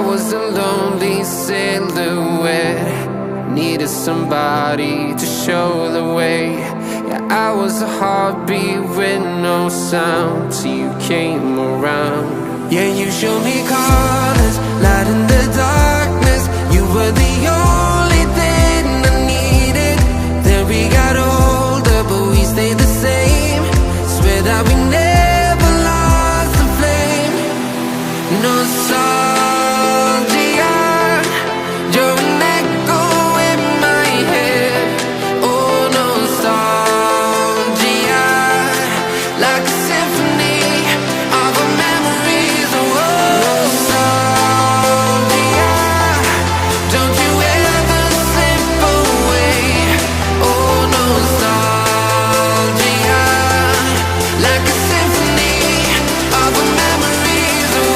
was a lonely silhouette, needed somebody to show the way. Yeah, I was a heartbeat with no sound till you came around. Yeah, you showed me colors, light in the darkness. You were the only thing I needed. Then we got older, but we stayed the same. Swear that we never lost the flame. Nostalgia, you're an echo in my head. Oh, nostalgia, like a symphony of our memories. Oh, nostalgia, don't you ever slip away. Oh, nostalgia, like a symphony of our memories. Oh,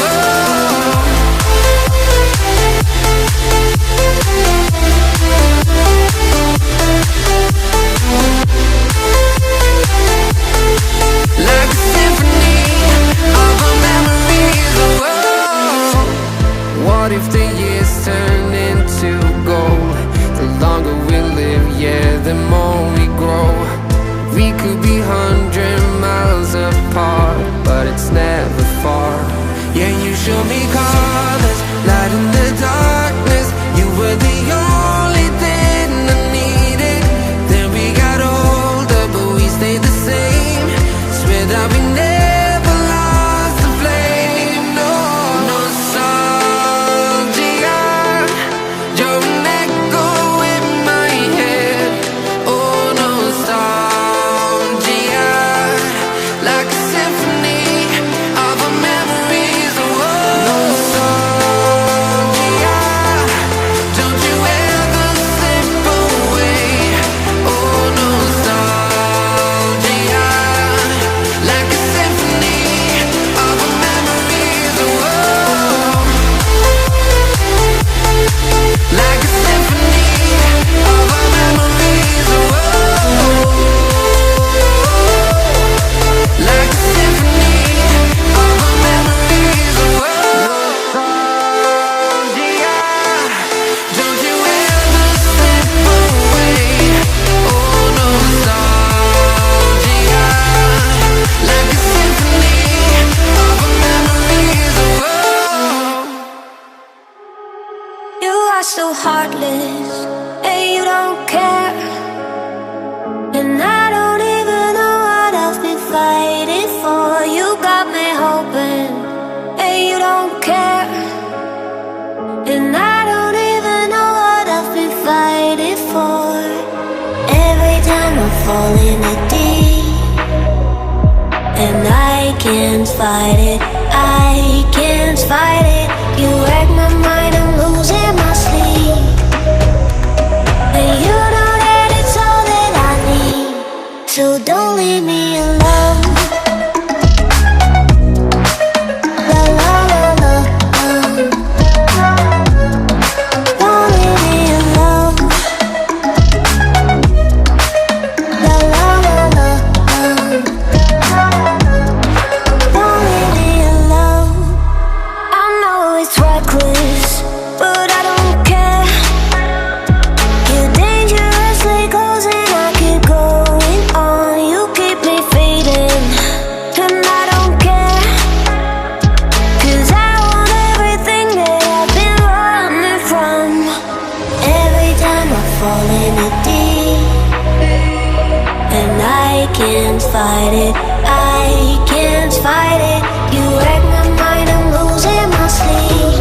like a symphony of our memories. Oh, what if the years turn into gold? The longer we live, yeah, the more we grow. We could be 100 miles apart, but it's never far. Yeah, you show me colors, light in the darkness. You were the only thing I needed. Then we got older, but we stayed the same. Swear that we never lost the flame. No, nostalgia, you're an echo in my head. Oh, nostalgia, like a symphony of our memories. Oh, nostalgia, don't you ever slip away. Oh, nostalgia, like a symphony of our memories. Oh, like a symphony of our memories. Oh, like a symphony of our memories. Oh, nostalgia, don't you ever slip away. Oh, nostalgia, like a symphony of our memories. Oh, You are so heartless, and you don't care. And I don't even know what I've been fighting for. You got me hoping, and you don't care. And I don't even know what I've been fighting for. Every time I fall in the deep, and I can't fight it, I can't fight it. You wreck my mind, I'm losing my sleep. And you know that it's all that I need, so don't leave me alone. La la la la, don't leave me alone. La la la la, don't leave me alone. I know it's reckless, but I don't care. You're dangerously close and I keep going on. You keep me fading, and I don't care. 'Cause I want everything that I've been running from. Every time I fall in the deep, and I can't fight it, I can't fight it. You wreck my mind, I'm losing my sleep.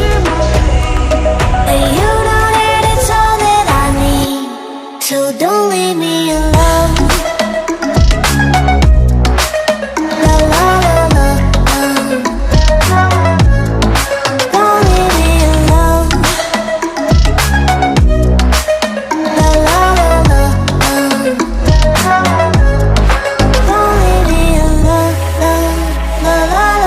And you know that it's all that I need, so don't leave me alone. La la la la, don't leave me alone. La la la la, don't leave me alone. La la la.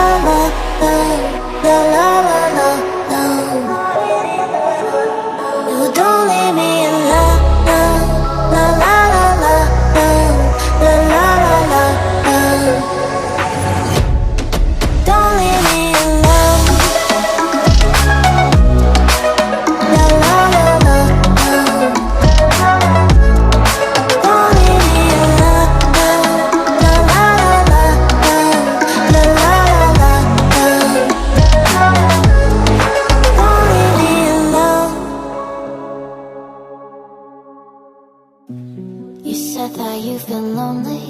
that you've been lonely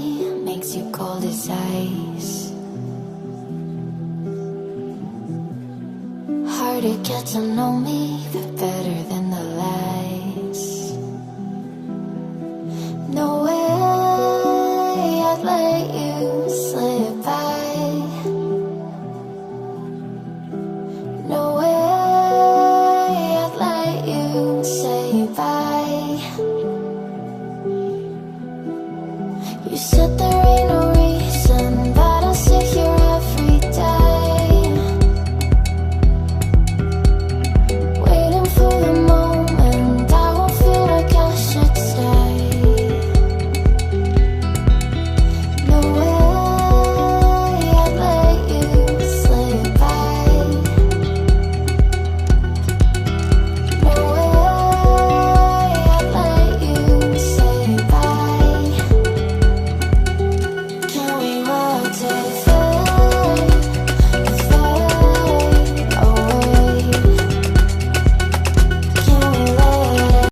makes you cold as ice. Hard to get to know me, but better than the lies. No way I'd let you slip by. No way I'd let you say bye. You said there ain't no